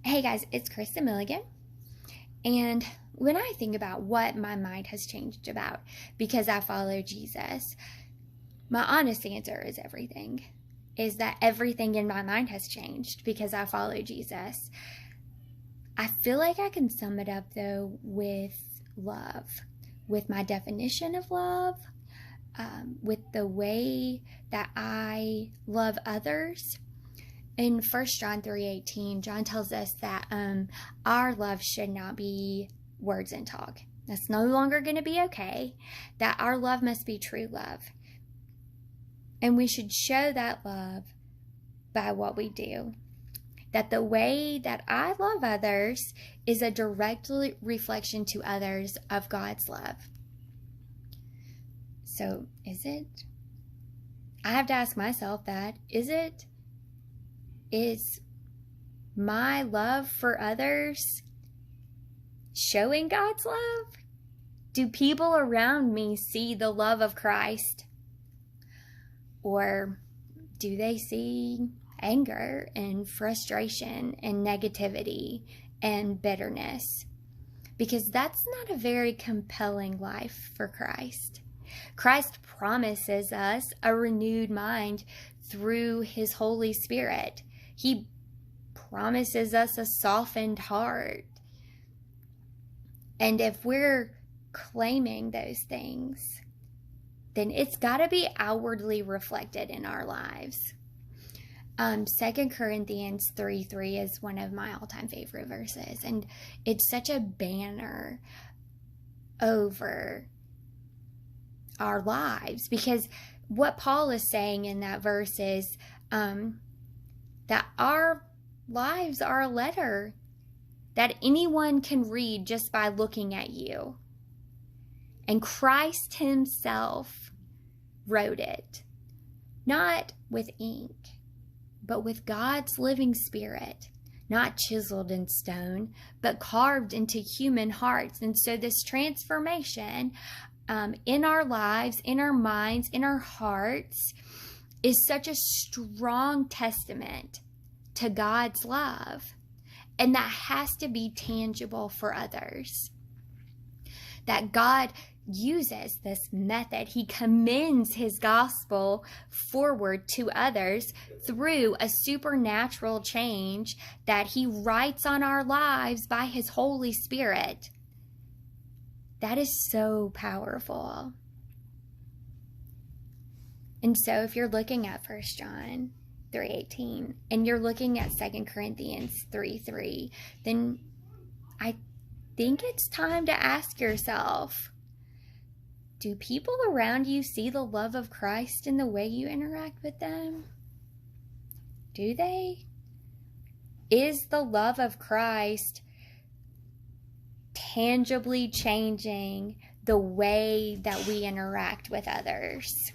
Hey guys, it's Kristen Milligan. And when I think about what my mind has changed about because I follow Jesus, my honest answer is everything. Is that everything in my mind has changed because I follow Jesus. I feel like I can sum it up though with love, with my definition of love, with the way that I love others. In 1 John 3:18, John tells us that our love should not be words and talk. That's no longer going to be okay. That our love must be true love. And we should show that love by what we do. That the way that I love others is a direct reflection to others of God's love. So, is it? I have to ask myself that. Is my love for others showing God's love? Do people around me see the love of Christ? Or do they see anger and frustration and negativity and bitterness? Because that's not a very compelling life for Christ. Christ promises us a renewed mind through His Holy Spirit. He promises us a softened heart. And if we're claiming those things, then it's got to be outwardly reflected in our lives. 2 Corinthians 3:3 is one of my all-time favorite verses. And it's such a banner over our lives. Because what Paul is saying in that verse is that our lives are a letter that anyone can read just by looking at you. And Christ Himself wrote it, not with ink, but with God's living Spirit, not chiseled in stone, but carved into human hearts. And so this transformation in our lives, in our minds, in our hearts, is such a strong testament to God's love. And that has to be tangible for others. That God uses this method. He commends His gospel forward to others through a supernatural change that He writes on our lives by His Holy Spirit. That is so powerful. And so if you're looking at 1 John 3:18 and you're looking at 2 Corinthians 3:3, then I think it's time to ask yourself, do people around you see the love of Christ in the way you interact with them? Do they? Is the love of Christ tangibly changing the way that we interact with others?